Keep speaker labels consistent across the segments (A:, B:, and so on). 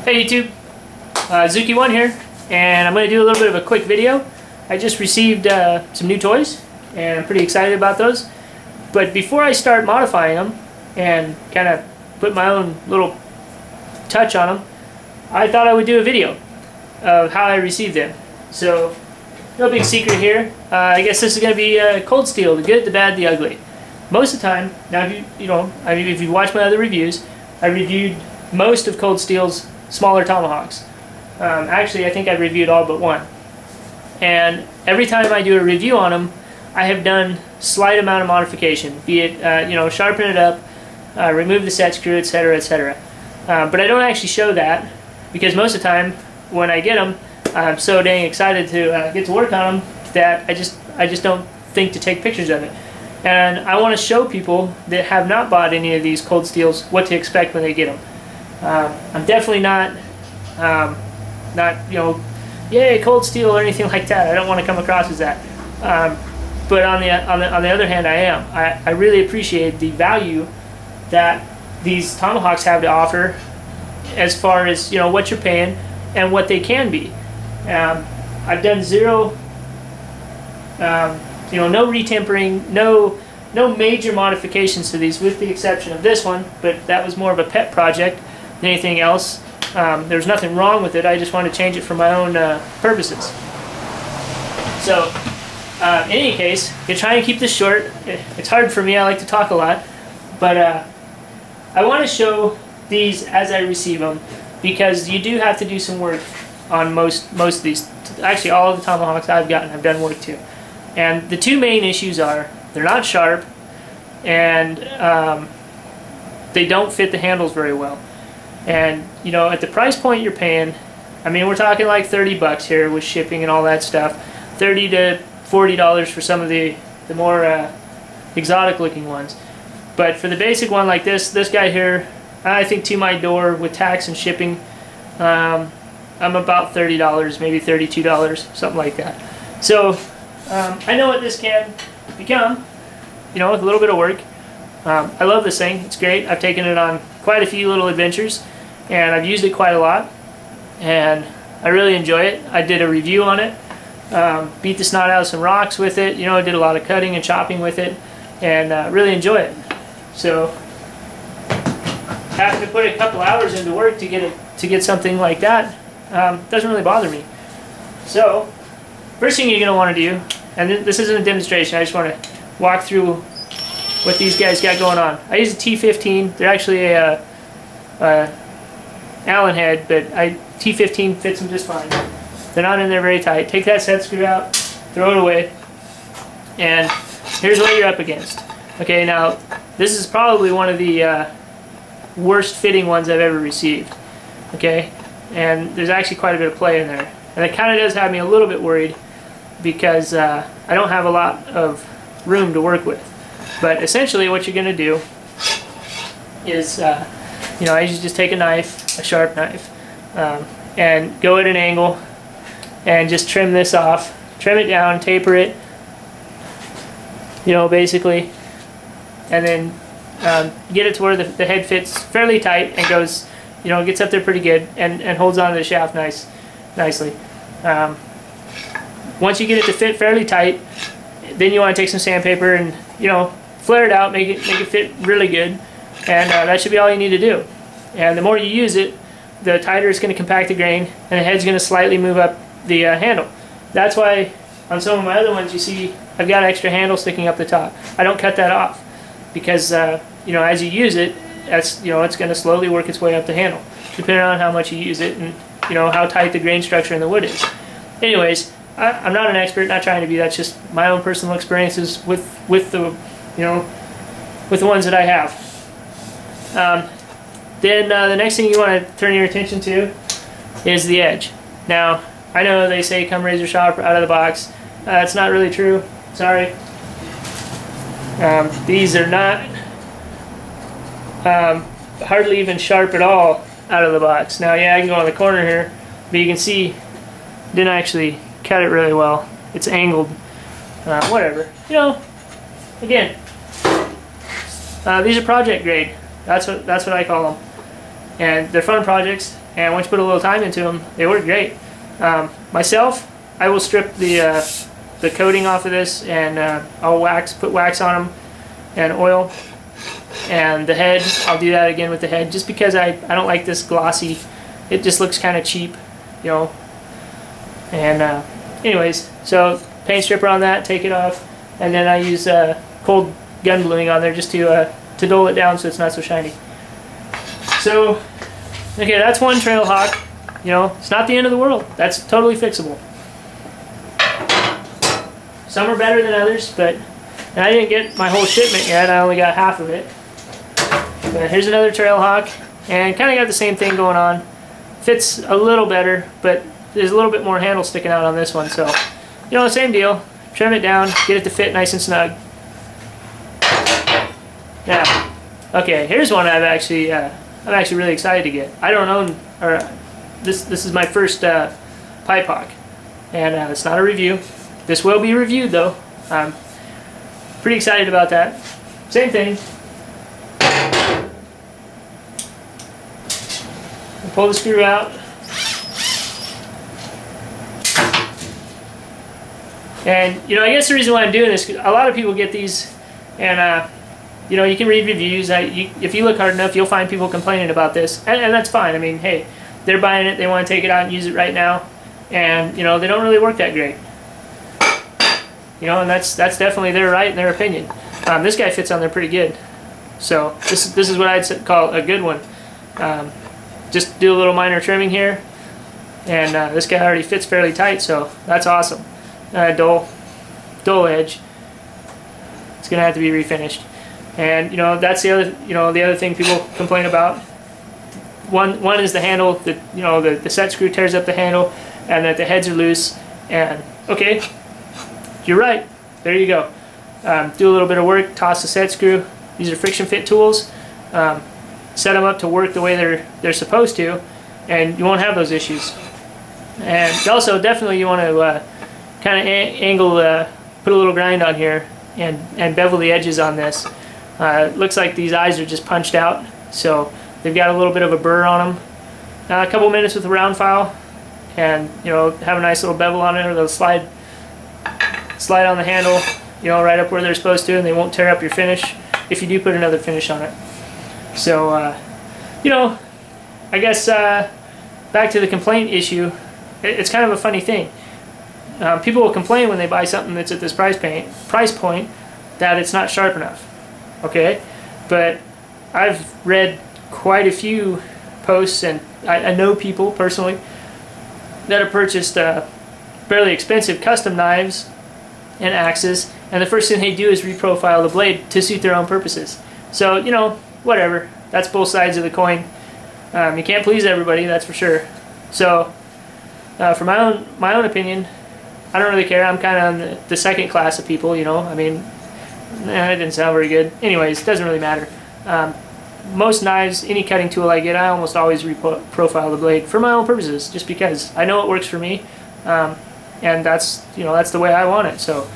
A: Hey YouTube, Zuki1 here, and I'm going to do a little bit of a quick video. I just received some new toys, and I'm pretty excited about those. But before I start modifying them and kind of put my own little touch on them, I thought I would do a video of how I received them. So, no big secret here. I guess this is going to be cold steel, the good, the bad, the ugly. Most of the time, now if you watch my other reviews, I reviewed most of Cold Steel's smaller tomahawks. Actually, I think I reviewed all but one. And every time I do a review on them, I have done slight amount of modification, be it sharpen it up, remove the set screw, etc., etc. But I don't actually show that because most of the time when I get them, I'm so dang excited to get to work on them that I just don't think to take pictures of it. And I want to show people that have not bought any of these Cold Steels what to expect when they get them. I'm definitely not yay Cold Steel or anything like that. I don't want to come across as that. But on the other hand, I am. I really appreciate the value that these tomahawks have to offer, as far as what you're paying and what they can be. I've done zero, no retempering, no major modifications to these, with the exception of this one. But that was more of a pet project than anything else. There's nothing wrong with it. I just want to change it for my own purposes. So, in any case, I'm trying to keep this short. It's hard for me. I like to talk a lot, but I want to show these as I receive them, because you do have to do some work on most of these. Actually, all of the tomahawks I've gotten, I've done work to. And the two main issues are they're not sharp, and they don't fit the handles very well. And at the price point you're paying, I mean, we're talking like 30 bucks here with shipping and all that stuff. $30 to $40 for some of the more exotic looking ones. But for the basic one like this guy here, I think to my door with tax and shipping, I'm about $30, maybe $32, something like that. So I know what this can become, with a little bit of work. I love this thing. It's great. I've taken it on quite a few little adventures, and I've used it quite a lot, and I really enjoy it. I did a review on it, beat the snot out of some rocks with it. I did a lot of cutting and chopping with it, and really enjoy it. So having to put a couple hours into work to get something like that doesn't really bother me. So first thing you're going to want to do, and this isn't a demonstration, I just want to walk through what these guys got going on. I use a T15. They're actually a Allen head, but T15 fits them just fine. They're not in there very tight. Take that set screw out, throw it away, and here's what you're up against. Okay, now this is probably one of the worst fitting ones I've ever received. Okay, and there's actually quite a bit of play in there, and it kind of does have me a little bit worried because I don't have a lot of room to work with. But essentially what you're going to do is, I usually just take a knife, a sharp knife, and go at an angle and just trim this off, trim it down, taper it, basically, and then get it to where the head fits fairly tight and goes, gets up there pretty good and holds onto the shaft nicely. Once you get it to fit fairly tight, then you want to take some sandpaper and, flare it out, make it fit really good, and that should be all you need to do. And the more you use it, the tighter it's going to compact the grain, and the head's going to slightly move up the handle. That's why on some of my other ones you see I've got extra handle sticking up the top. I don't cut that off because as you use it, it's going to slowly work its way up the handle, depending on how much you use it and how tight the grain structure in the wood is. Anyways, I'm not an expert, not trying to be. That's just my own personal experiences with the ones that I have. Then the next thing you want to turn your attention to is the edge. Now, I know they say come razor sharp out of the box. That's not really true. Sorry. These are not hardly even sharp at all out of the box. Now, yeah, I can go on the corner here, but you can see didn't actually cut it really well. It's angled. Whatever. Again, these are project grade. That's what I call them. and they're fun projects. And once you put a little time into them, they work great. Myself, I will strip the coating off of this, and I'll put wax on them and oil. And the head, I'll do that again with the head, just because I don't like this glossy. It just looks kind of cheap, you know. And anyways, so paint stripper on that, take it off, and then I use cold gun bluing on there just to dull it down so it's not so shiny. So, okay, that's one trail hawk. You know, it's not the end of the world. That's totally fixable. Some are better than others, but and I didn't get my whole shipment yet. I only got half of it. But here's another trail hawk, and kind of got the same thing going on. Fits a little better, but there's a little bit more handle sticking out on this one. So, you know, same deal. Trim it down, get it to fit nice and snug. Now, okay, here's one I'm actually really excited to get. I don't own, or this is my first pipe hawk, and it's not a review. This will be reviewed though. I'm pretty excited about that. Same thing. Pull the screw out. And, you know, I guess the reason why I'm doing this, a lot of people get these, and, you know, you can read reviews. If you look hard enough, you'll find people complaining about this, and that's fine. I mean, hey, they're buying it, they want to take it out and use it right now, and, you know, they don't really work that great. You know, and that's definitely their right and their opinion. This guy fits on there pretty good. So, this is what I'd call a good one. Just do a little minor trimming here, and this guy already fits fairly tight, so that's awesome. Dull edge. It's gonna have to be refinished, and you know that's the other thing people complain about. One is the handle, the set screw tears up the handle, and that the heads are loose. And okay, you're right. There you go. Do a little bit of work. Toss the set screw. These are friction fit tools. Set them up to work the way they're supposed to, and you won't have those issues. And also, definitely, you want to kind of angle, put a little grind on here, and bevel the edges on this. It looks like these eyes are just punched out, so they've got a little bit of a burr on them. A couple minutes with a round file, and you know, have a nice little bevel on it, or they'll slide on the handle, you know, right up where they're supposed to, and they won't tear up your finish if you do put another finish on it. So, you know, I guess back to the complaint issue, it's kind of a funny thing. People will complain when they buy something that's at this price point that it's not sharp enough. Okay, but I've read quite a few posts, and I know people personally that have purchased fairly expensive custom knives and axes, and the first thing they do is reprofile the blade to suit their own purposes. So, you know, whatever. That's both sides of the coin. You can't please everybody, that's for sure. So, for my own opinion, I don't really care. I'm kind of on the second class of people, you know. I mean, that didn't sound very good. Anyways, it doesn't really matter. Most knives, any cutting tool I get, I almost always reprofile the blade for my own purposes, just because I know it works for me, and that's the way I want it. So,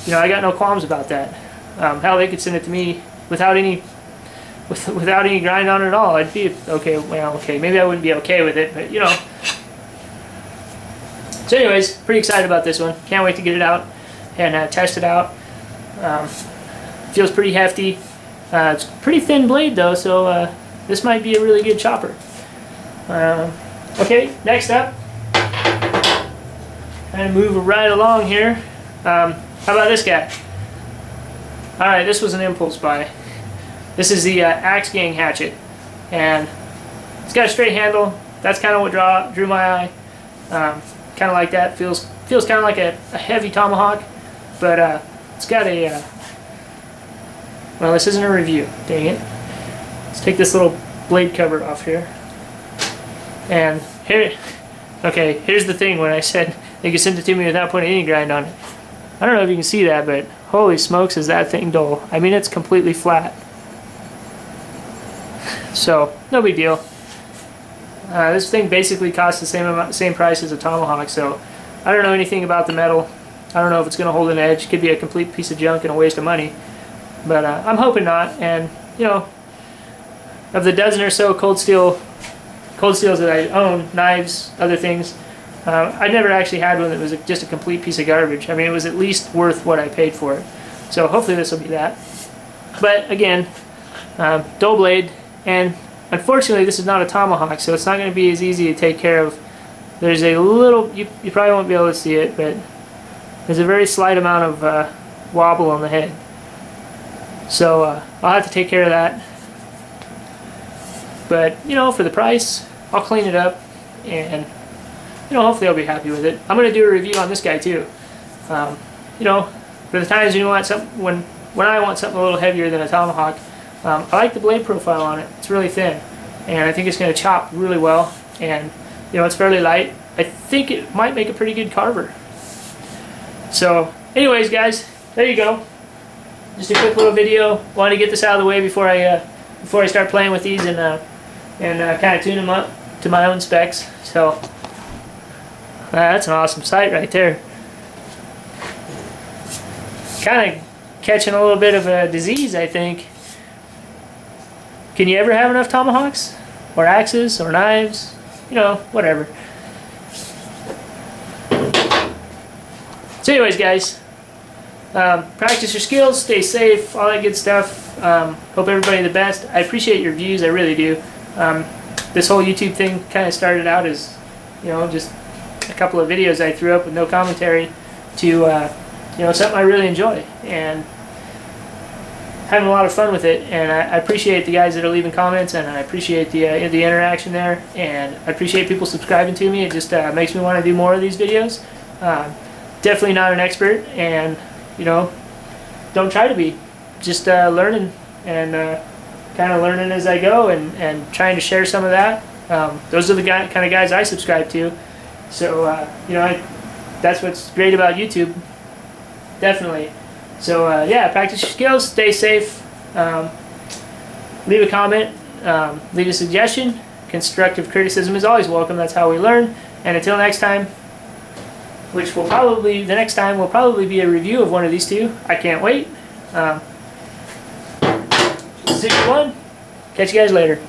A: you know, I got no qualms about that. Hell, they could send it to me without any grind on it at all. I'd be okay. Well, okay, maybe I wouldn't be okay with it, but you know. So, anyways, pretty excited about this one. Can't wait to get it out and test it out. Feels pretty hefty. It's a pretty thin blade though, so this might be a really good chopper. Okay, next up, kind of move right along here. How about this guy? All right, this was an impulse buy. This is the Axe Gang hatchet, and it's got a straight handle. That's kind of what drew my eye. Kind of like that. Feels kind of like a heavy tomahawk, but it's got a. Well, this isn't a review. Dang it. Let's take this little blade cover off here. And here, okay. Here's the thing. When I said they could send it to me without putting any grind on it, I don't know if you can see that, but holy smokes, is that thing dull? I mean, it's completely flat. So, no big deal. This thing basically costs the same price as a tomahawk, so I don't know anything about the metal. I don't know if it's going to hold an edge. Could be a complete piece of junk and a waste of money. But I'm hoping not. And, you know, of the dozen or so cold steel cold steels that I own, knives, other things, I never actually had one that was just a complete piece of garbage. I mean, it was at least worth what I paid for it. So hopefully this will be that. But again, dull blade, and unfortunately this is not a tomahawk, so it's not going to be as easy to take care of. There's a little, you probably won't be able to see it, but there's a very slight amount of wobble on the head. So I'll have to take care of that. But, you know, for the price, I'll clean it up, and, you know, hopefully I'll be happy with it. I'm going to do a review on this guy too. You know, for the times when you want something, when I want something a little heavier than a tomahawk, I like the blade profile on it. It's really thin, and I think it's going to chop really well, and, you know, it's fairly light. I think it might make a pretty good carver. So, anyways, guys, there you go. Just a quick little video. Wanted to get this out of the way before I start playing with these and kind of tune them up to my own specs. So that's an awesome sight right there. Kind of catching a little bit of a disease, I think. Can you ever have enough tomahawks or axes or knives? You know, whatever. So anyways, guys, practice your skills, stay safe, all that good stuff. Hope everybody the best. I appreciate your views, I really do. This whole YouTube thing kind of started out as, you know, just a couple of videos I threw up with no commentary to, you know, something I really enjoy, and having a lot of fun with it. And I appreciate the guys that are leaving comments, and I appreciate the interaction there, and I appreciate people subscribing to me. It just makes me want to do more of these videos. Definitely not an expert, and, you know, don't try to be. Just learning and kind of learning as I go, and trying to share some of that. Those are the kind of guys I subscribe to. So, you know, that's what's great about YouTube. Definitely. So, yeah, practice your skills, stay safe, leave a comment, leave a suggestion. Constructive criticism is always welcome. That's how we learn. And until next time, which will probably, the next time will probably be a review of one of these two. I can't wait. 61. Catch you guys later.